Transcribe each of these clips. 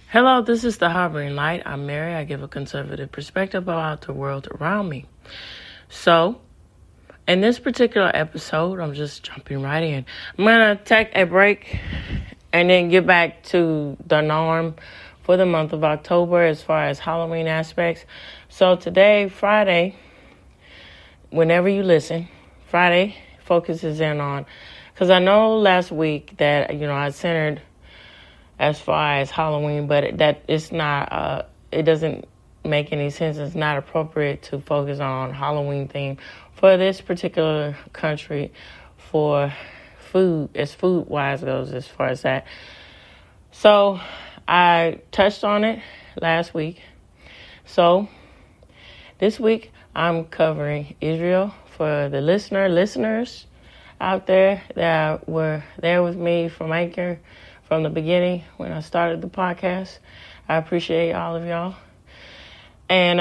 Hello, this is the Harboring Light. I'm Mary. I give a conservative perspective about the world around me. So, in this particular episode, I'm just jumping right in. I'm going to take a break and then get back to the norm for the month of October as far as Halloween aspects. So today, Friday, whenever you listen, Friday focuses in on, because I know last week that, I centered as far as Halloween, but it's not, it doesn't make any sense. It's not appropriate to focus on Halloween theme for this particular country for food, as food-wise goes, as far as that. So I touched on it last week. So this week I'm covering Israel for the listeners out there that were there with me from Anchor from the beginning when I started the podcast. I appreciate all of y'all. And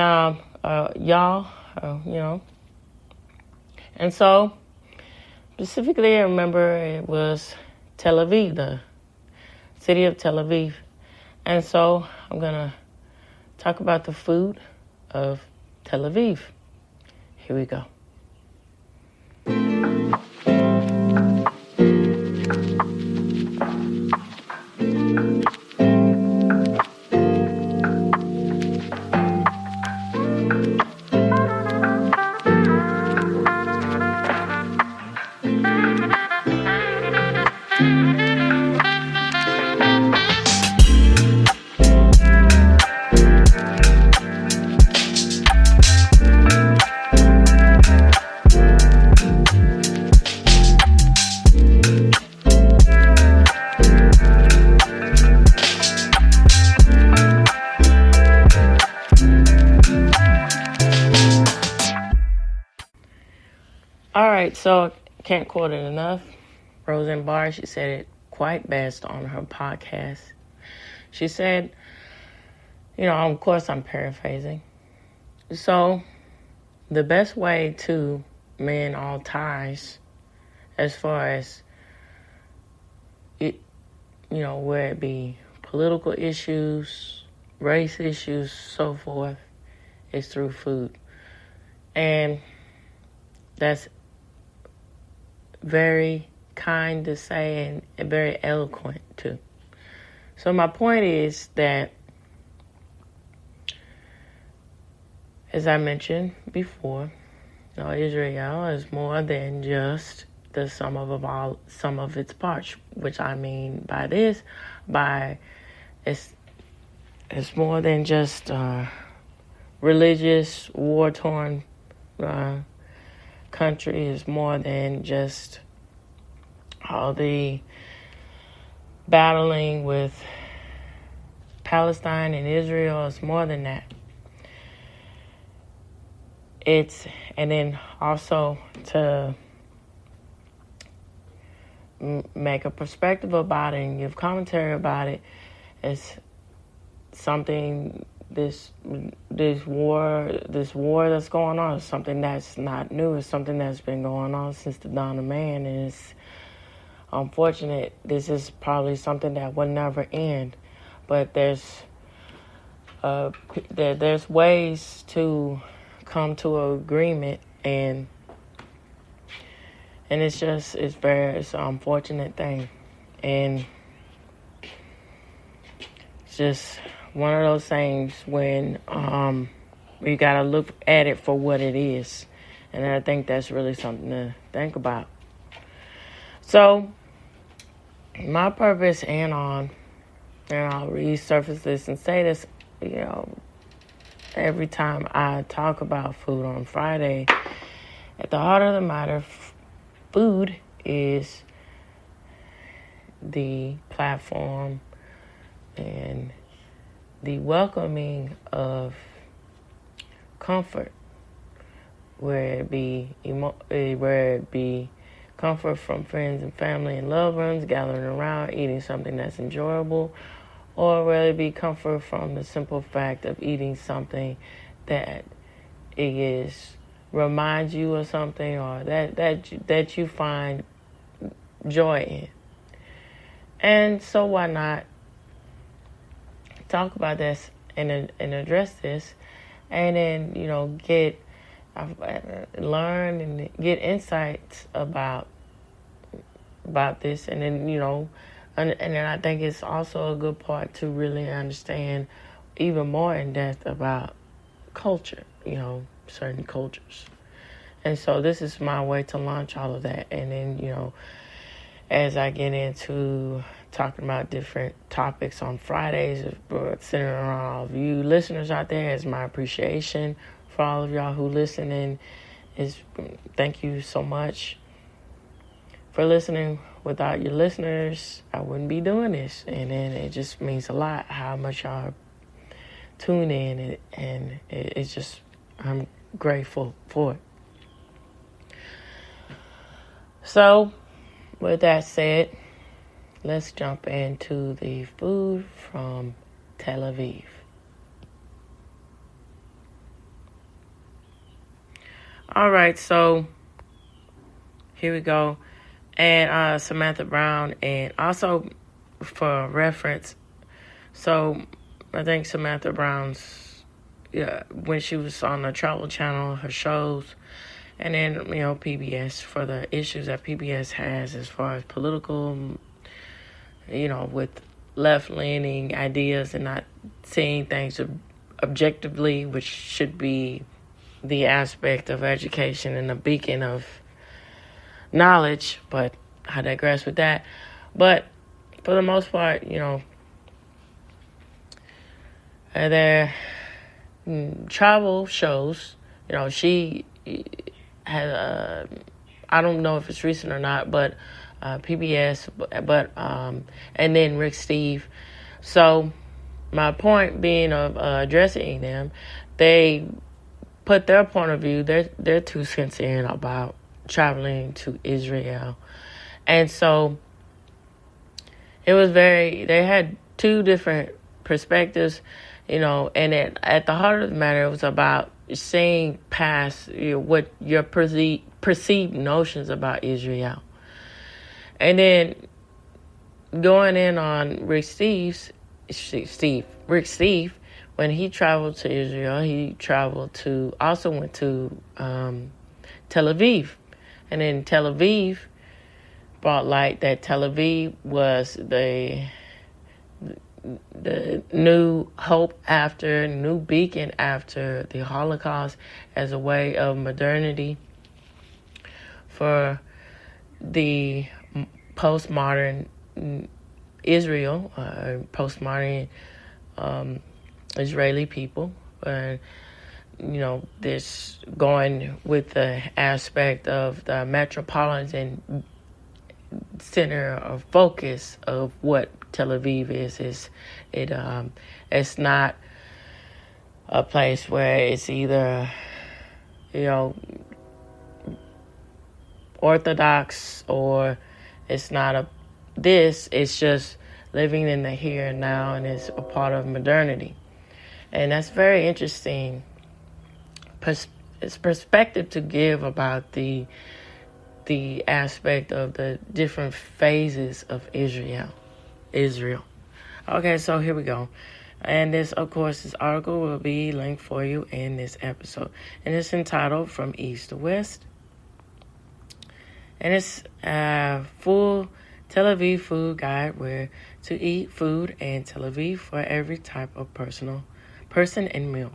And so, specifically, I remember it was Tel Aviv, the city of Tel Aviv. And so, I'm going to talk about the food of Tel Aviv. Here we go. All right, so can't quote it enough. Roseanne Barr, she said it quite best on her podcast. She said, of course I'm paraphrasing. So the best way to mend all ties as far as it, where it be political issues, race issues, so forth, is through food. And that's very kind to say and very eloquent too. So my point is that, as I mentioned before, Israel is more than just the sum of its parts. Which I mean by this, it's more than just religious, war-torn country. Is more than just all the battling with Palestine and Israel. It's more than that. And then also to make a perspective about it and give commentary about it, is something. This war that's going on is something that's not new. It's something that's been going on since the dawn of man, and it's unfortunate. This is probably something that will never end. But there's ways to come to an agreement, and it's an unfortunate thing, and it's just one of those things when you got to look at it for what it is. And I think that's really something to think about. So, my purpose and I'll resurface this and say this, every time I talk about food on Friday, at the heart of the matter, food is the platform and the welcoming of comfort, where it be comfort from friends and family and loved ones gathering around, eating something that's enjoyable, or whether it be comfort from the simple fact of eating something that reminds you of something, or that you find joy in. And so why not talk about this and address this, and then learn and get insights about this, and then and then I think it's also a good part to really understand even more in depth about culture, certain cultures. And so this is my way to launch all of that. And then, as I get into talking about different topics on Fridays, centering around all of you listeners out there, is my appreciation for all of y'all who listen. And thank you so much for listening. Without your listeners, I wouldn't be doing this. And then it just means a lot how much y'all tune in. And it's just, I'm grateful for it. So, with that said, let's jump into the food from Tel Aviv. All right, so here we go. And Samantha Brown, and also for reference, so I think Samantha Brown's, when she was on the Travel Channel, her shows, and then, PBS, for the issues that PBS has as far as political, with left-leaning ideas and not seeing things objectively, which should be the aspect of education and a beacon of knowledge. But I digress with that. But for the most part, their travel shows, she had, I don't know if it's recent or not, but PBS, but and then Rick Steve. So my point being of addressing them, they put their point of view, their 2 cents in about traveling to Israel. And so it was they had 2 different perspectives, and at the heart of the matter, it was about seeing past what your perceived notions about Israel. And then going in on Rick Steve, when he traveled to Israel, he also went to Tel Aviv. And then Tel Aviv brought light that Tel Aviv was the new hope new beacon after the Holocaust, as a way of modernity for the postmodern Israel, postmodern Israeli people. This going with the aspect of the metropolitan center of focus of what Tel Aviv is it's not a place where it's either orthodox or it's not it's just living in the here and now, and it's a part of modernity. And that's very interesting. It's perspective to give about the aspect of the different phases of Israel. Okay, so here we go. And this article will be linked for you in this episode. And it's entitled From East to West. And it's a full Tel Aviv food guide where to eat food in Tel Aviv for every type of person and meal.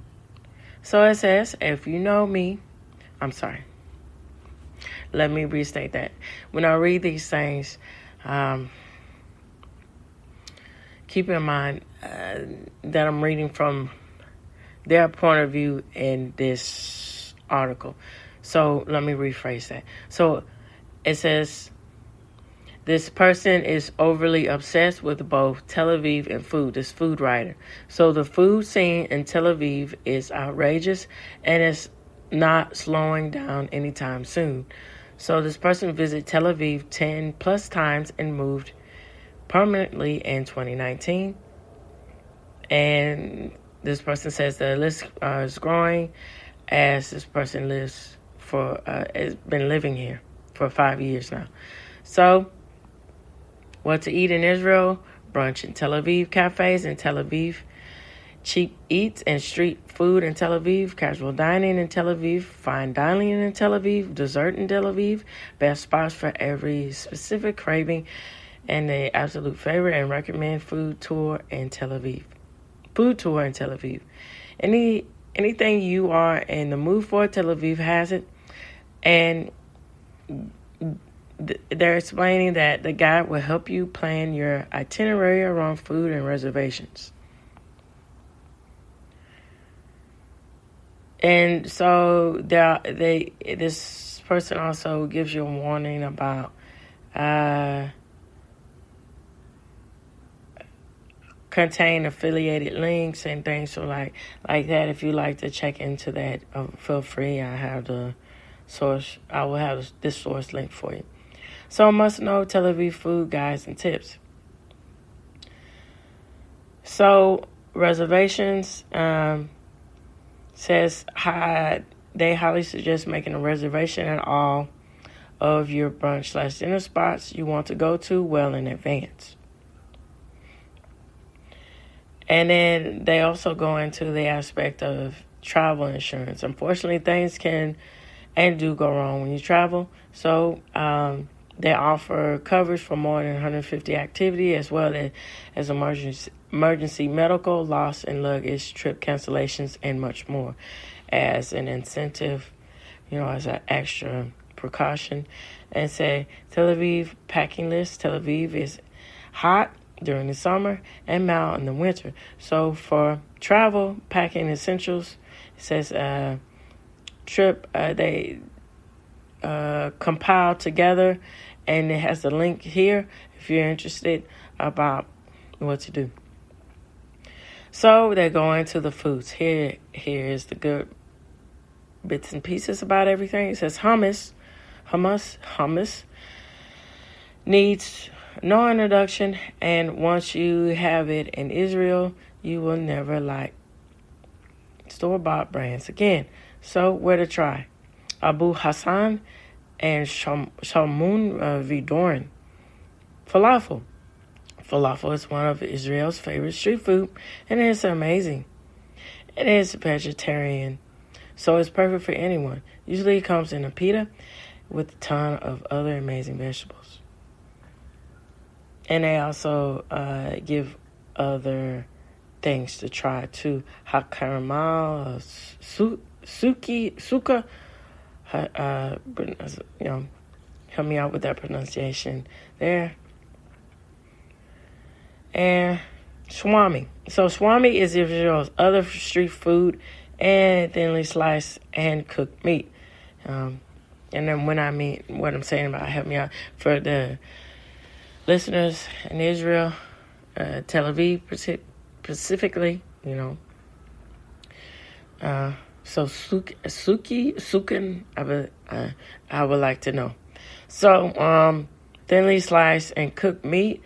So it says, if you know me, let me restate that. When I read these things, keep in mind that I'm reading from their point of view in this article. So let me rephrase that. So it says, this person is overly obsessed with both Tel Aviv and food, this food writer. So the food scene in Tel Aviv is outrageous, and it's not slowing down anytime soon. So this person visited Tel Aviv 10 plus times and moved permanently in 2019. And this person says the list is growing as this person has been living here for 5 years now. So what to eat in Israel brunch in Tel Aviv, cafes in Tel Aviv, cheap eats and street food in Tel Aviv, casual dining in Tel Aviv, fine dining in Tel Aviv, dessert in Tel Aviv, best spots for every specific craving, and the absolute favorite and recommend food tour in Tel Aviv. Food tour in Tel Aviv. Anything you are in the mood for, Tel Aviv has it. And they're explaining that the guide will help you plan your itinerary around food and reservations. And so this person also gives you a warning about contain affiliated links and things. So like that, if you like to check into that, feel free. I have the source. I will have this source link for you. So must know Tel Aviv food guides and tips. So reservations says they highly suggest making a reservation at all of your brunch/dinner spots you want to go to well in advance. And then they also go into the aspect of travel insurance. Unfortunately, things can and do go wrong when you travel. So they offer coverage for more than 150 activity as well as emergency medical, loss and luggage, trip cancellations, and much more as an incentive, as an extra precaution. And say Tel Aviv packing list. Tel Aviv is hot during the summer and mild in the winter. So for travel packing essentials, it says trip they compiled together, and it has the link here if you're interested about what to do. So they go into the foods. Here is the good bits and pieces about everything. It says hummus needs no introduction, and once you have it in Israel, you will never like store-bought brands again. So where to try? Abu Hassan and Shalmun Vidorin. Falafel. Falafel is one of Israel's favorite street food, and it's amazing. It is vegetarian, so it's perfect for anyone. Usually it comes in a pita with a ton of other amazing vegetables. And they also give other things to try too. Hakaramal, suka. Help me out with that pronunciation there. And swami. So swami is Israel's other street food and thinly sliced and cooked meat. And then what I'm saying about help me out for the listeners in Israel, Tel Aviv specifically, so sukin, I would like to know. So thinly sliced and cooked meat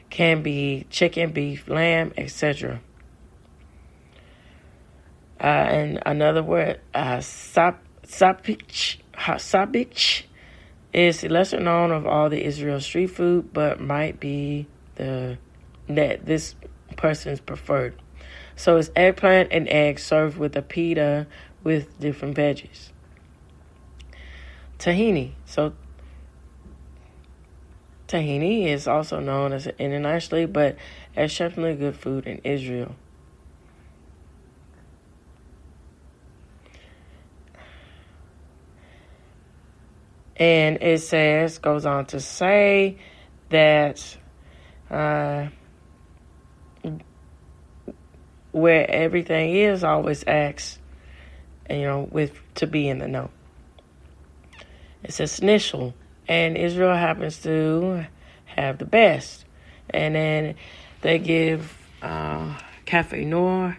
can be chicken, beef, lamb, etc. And another word, sapich is the lesser known of all the Israel street food, but might be this person's preferred. So it's eggplant and eggs served with a pita with different veggies. Tahini. So tahini is also known as internationally, but exceptionally good food in Israel. And it goes on to say that where everything is, always ask, to be in the know. It says initial, and Israel happens to have the best. And then they give Cafe Noir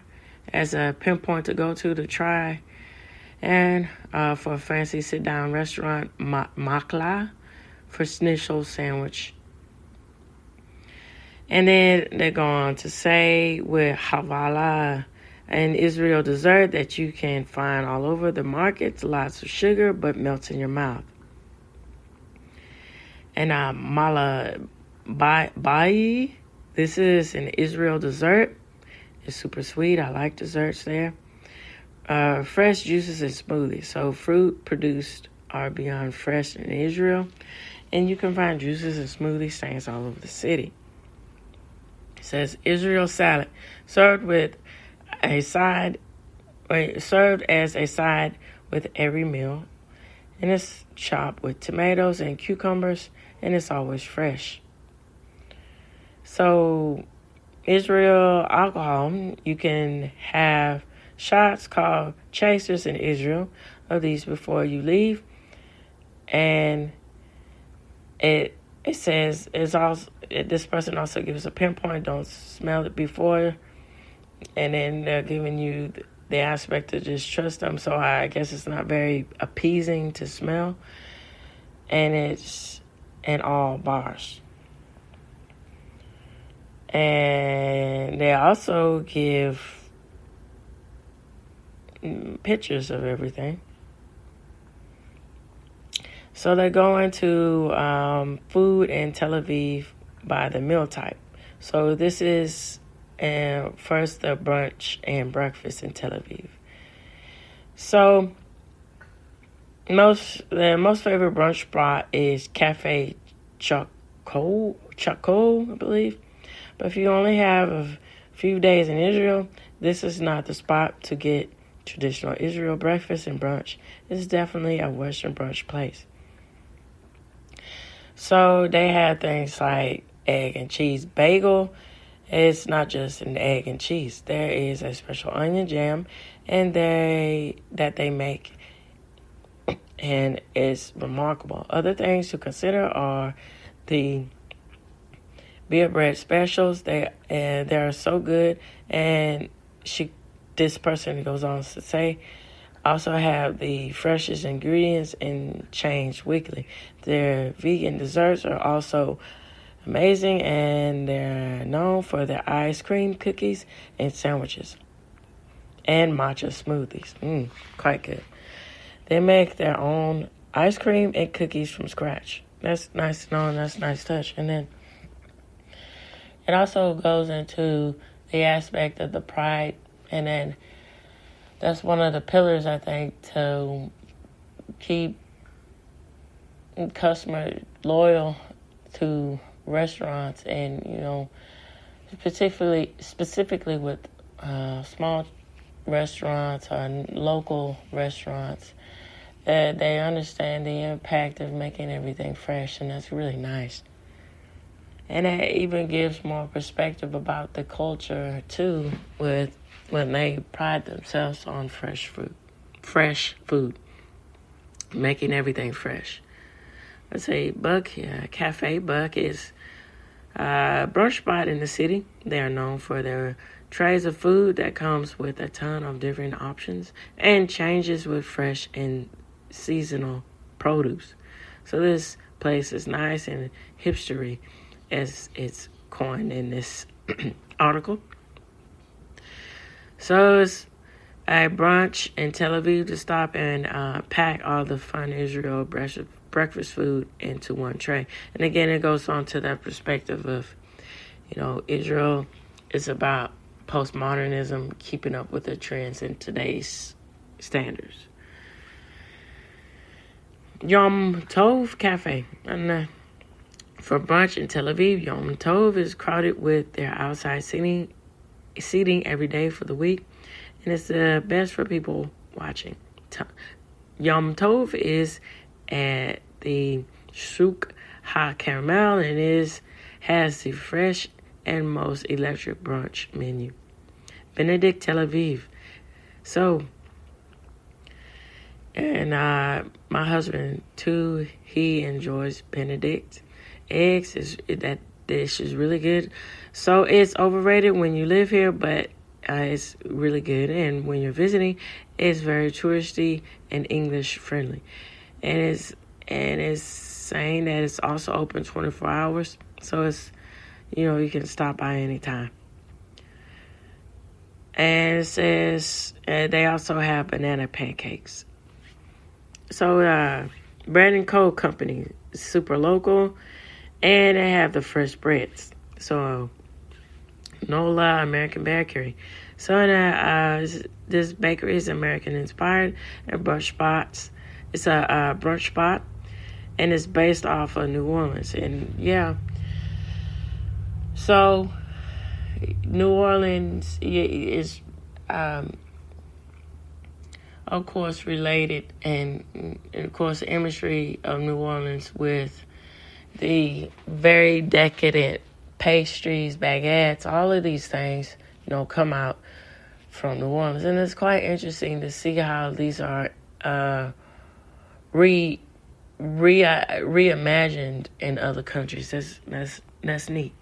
as a pinpoint to go to try. And for a fancy sit-down restaurant, Makla for schnitzel sandwich. And then they go on to say with Havala, an Israel dessert that you can find all over the markets, lots of sugar, but melts in your mouth. And Mala Bayi This is an Israel dessert. It's super sweet. I like desserts there. Fresh juices and smoothies. So fruit produced are beyond fresh in Israel. And you can find juices and smoothie stands all over the city. It says Israel salad, served as a side with every meal. And it's chopped with tomatoes and cucumbers, and it's always fresh. So, Israel alcohol, you can have shots called chasers in Israel of these before you leave. And it says this person also gives a pinpoint, don't smell it before, and then they're giving you the aspect to just trust them. So I guess it's not very appeasing to smell, and it's in all bars. And they also give pictures of everything. So they go into food in Tel Aviv by the meal type. So this is first the brunch and breakfast in Tel Aviv. So the most favorite brunch spot is Cafe Chakol, I believe. But if you only have a few days in Israel, this is not the spot to get traditional Israel breakfast and brunch. This is definitely a Western brunch place. So they have things like egg and cheese bagel. It's not just an egg and cheese. There is a special onion jam that they make, and it's remarkable. Other things to consider are the beer bread specials. They're so good, and this person goes on to say, also have the freshest ingredients and change weekly. Their vegan desserts are also amazing, and they're known for their ice cream, cookies, and sandwiches, and matcha smoothies. Quite good. They make their own ice cream and cookies from scratch. That's nice to know, and that's a nice touch. And then it also goes into the aspect of the pride, and then that's one of the pillars, I think, to keep customer loyal to restaurants, and specifically with small restaurants or local restaurants, they understand the impact of making everything fresh, and that's really nice. And that even gives more perspective about the culture too, with when they pride themselves on fresh food, making everything fresh. Let's say Buck, Cafe Buck is a brunch spot in the city. They are known for their trays of food that comes with a ton of different options and changes with fresh and seasonal produce. So this place is nice and hipstery, as it's coined in this article. So it's a brunch in Tel Aviv to stop and pack all the fun Israel breakfast food into one tray. And again, it goes on to that perspective of, Israel is about postmodernism, keeping up with the trends in today's standards. Yom Tov Cafe. And for brunch in Tel Aviv, Yom Tov is crowded with their outside seating every day for the week, and it's the best for people watching. Yom Tov is at the Souk Ha-Caramel, and has the fresh and most electric brunch menu. Benedict Tel Aviv. So, and my husband too, he enjoys Benedict eggs. That dish is really good. So it's overrated when you live here, but it's really good. And when you're visiting, it's very touristy and English friendly. And it's saying that it's also open 24 hours. So it's, you can stop by anytime. And it says they also have banana pancakes. So Bread and Co. Company is super local, and they have the fresh breads. So NOLA American Bakery. So this bakery is American inspired and brunch spots. It's a brunch spot, and it's based off of New Orleans. And yeah, so New Orleans is, of course, related, and of course, the imagery of New Orleans with the very decadent pastries, baguettes, all of these things, come out from New Orleans. And it's quite interesting to see how these are reimagined in other countries. That's neat.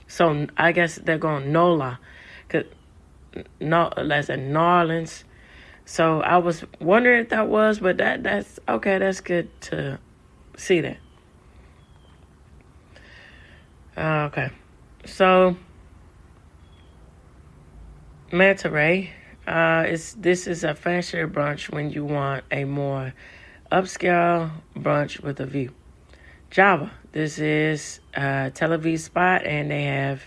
So I guess they're going NOLA, that's in New Orleans. So I was wondering if that was, but that's okay. That's good to see that. Okay, so Manta Ray, this is a fancier brunch when you want a more upscale brunch with a view. Java, this is a Tel Aviv spot, and they have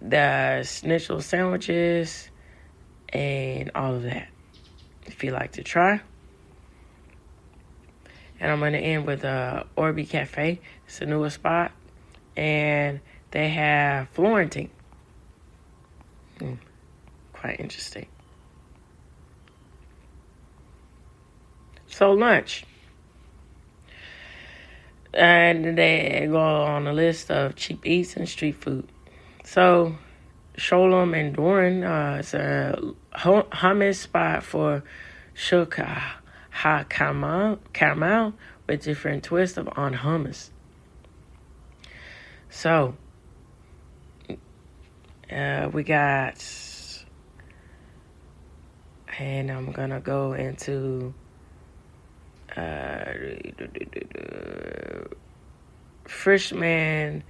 the schnitzel sandwiches and all of that, if you like to try. And I'm going to end with Orby Cafe. It's a newer spot, and they have Florentine. Quite interesting. So lunch. And they go on a list of cheap eats and street food. So Sholem and Doran is a hummus spot for Shuk caramel with different twists on hummus. So we got, and I'm gonna go into Frishman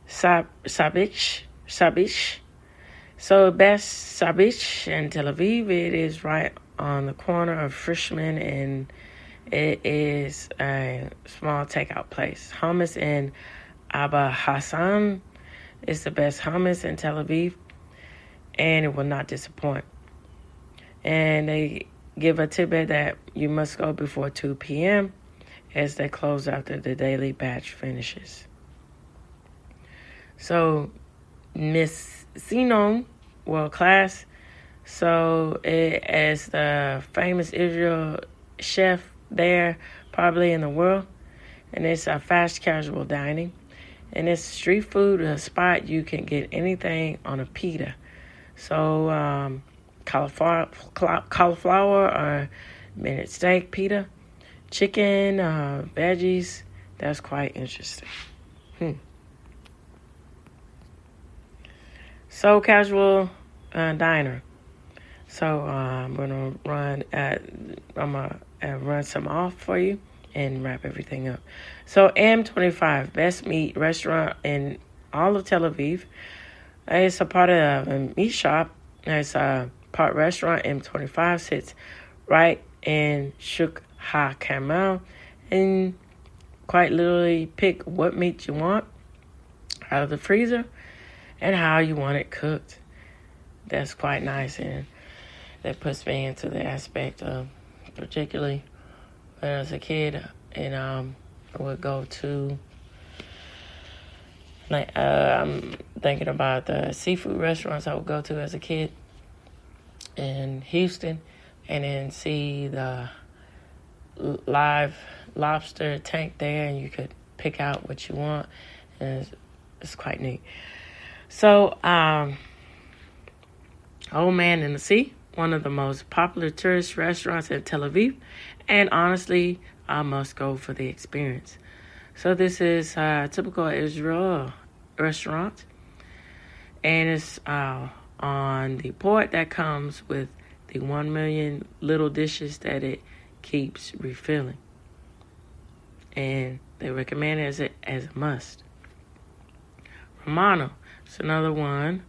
Sabich. So best Sabich in Tel Aviv. It is right on the corner of Frishman, and it is a small takeout place. Hummus in Abba Hassan is the best hummus in Tel Aviv, and it will not disappoint. And they give a tidbit that you must go before 2 p.m. as they close after the daily batch finishes. So Miss Sinon, world class. So as the famous Israel chef there, probably in the world, and it's a fast casual dining, and it's street food, a spot you can get anything on a pita. So cauliflower or minute steak pita, chicken, veggies. That's quite interesting. So casual diner. So I'm gonna run some off for you and wrap everything up. So M25, best meat restaurant in all of Tel Aviv. It's a part of a meat shop. It's a part restaurant. M25 sits right in Shuk HaKarmel, and quite literally pick what meat you want out of the freezer and how you want it cooked. That's quite nice, and that puts me into the aspect of, particularly when I was a kid, and I would go to, I'm thinking about the seafood restaurants I would go to as a kid in Houston, and then see the live lobster tank there, and you could pick out what you want, and it's quite neat. So, Old Man in the Sea, one of the most popular tourist restaurants in Tel Aviv, and honestly, I must go for the experience. So this is a typical Israel restaurant, and it's on the port that comes with the 1 million little dishes that it keeps refilling, and they recommend it as a must. Romano, it's another one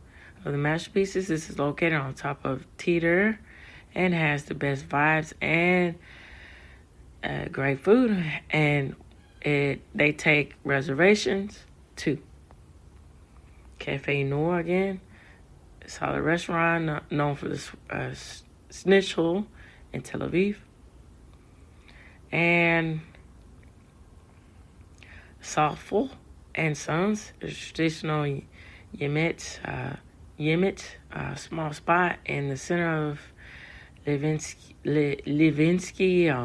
of the masterpieces. This is located on top of Teeter and has the best vibes and great food, and they take reservations, 2. Cafe Noir again, a solid restaurant known for the schnitzel in Tel Aviv. And Soulful and Sons, a traditional Yemet small spot in the center of Levinsky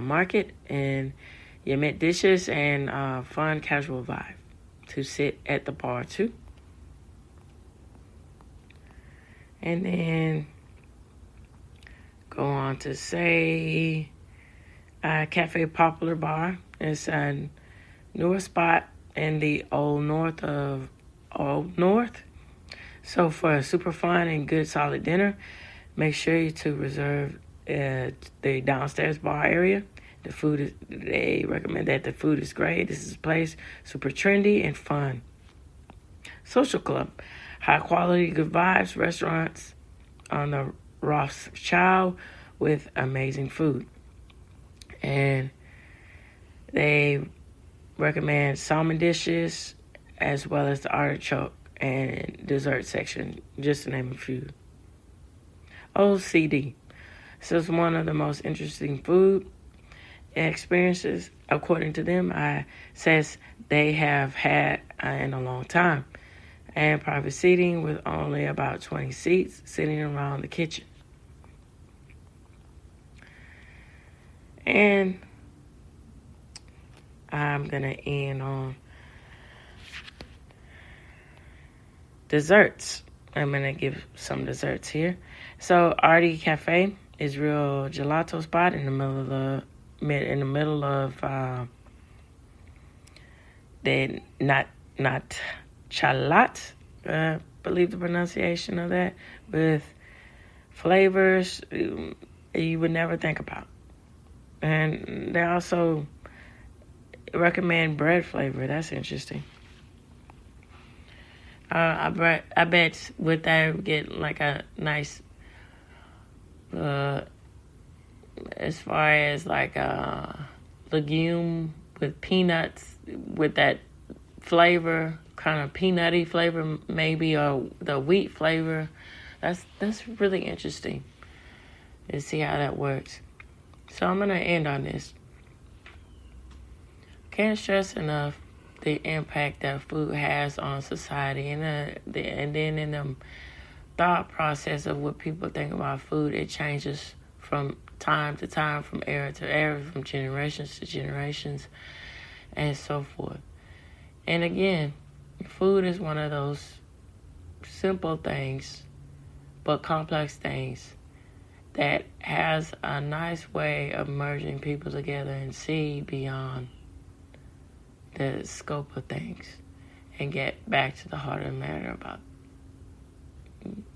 Market, and Yemet dishes and fun casual vibe to sit at the bar too. And then go on to say Cafe Popular Bar. It's a newer spot in the Old North. So for a super fun and good solid dinner, make sure to reserve the downstairs bar area. They recommend that the food is great. This is a place super trendy and fun. Social club, high quality, good vibes, restaurants on the Rothschild with amazing food. And they recommend salmon dishes as well as the artichoke and dessert section, just to name a few. OCD. This is one of the most interesting food experiences, according to them, says they have had in a long time. And private seating with only about 20 seats sitting around the kitchen. And I'm going to end on desserts. I'm going to give some desserts here. So Artie Cafe is real gelato spot in the middle of the not chalat, believe the pronunciation of that, with flavors you would never think about. And they also recommend bread flavor. That's interesting. I bet with that we get like a nice, as far as like a legume with peanuts with that flavor, kind of peanutty flavor maybe, or the wheat flavor. That's really interesting to see how that works. So I'm going to end on this. Can't stress enough the impact that food has on society, and then in the thought process of what people think about food, it changes from time to time, from era to era, from generations to generations, and so forth. And again, food is one of those simple things, but complex things that has a nice way of merging people together and see beyond the scope of things and get back to the heart of the matter about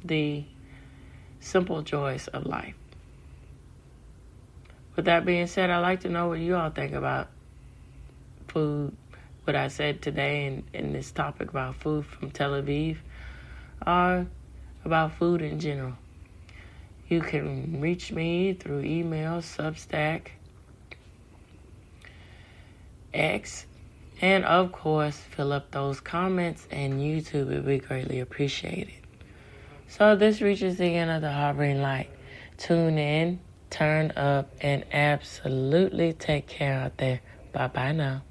the simple joys of life. With that being said, I'd like to know what you all think about food, what I said today in this topic about food from Tel Aviv, or about food in general. You can reach me through email, Substack, X, and of course, fill up those comments and YouTube. It would be greatly appreciated. So this reaches the end of the Harboring Light. Tune in, turn up, and absolutely take care out there. Bye-bye now.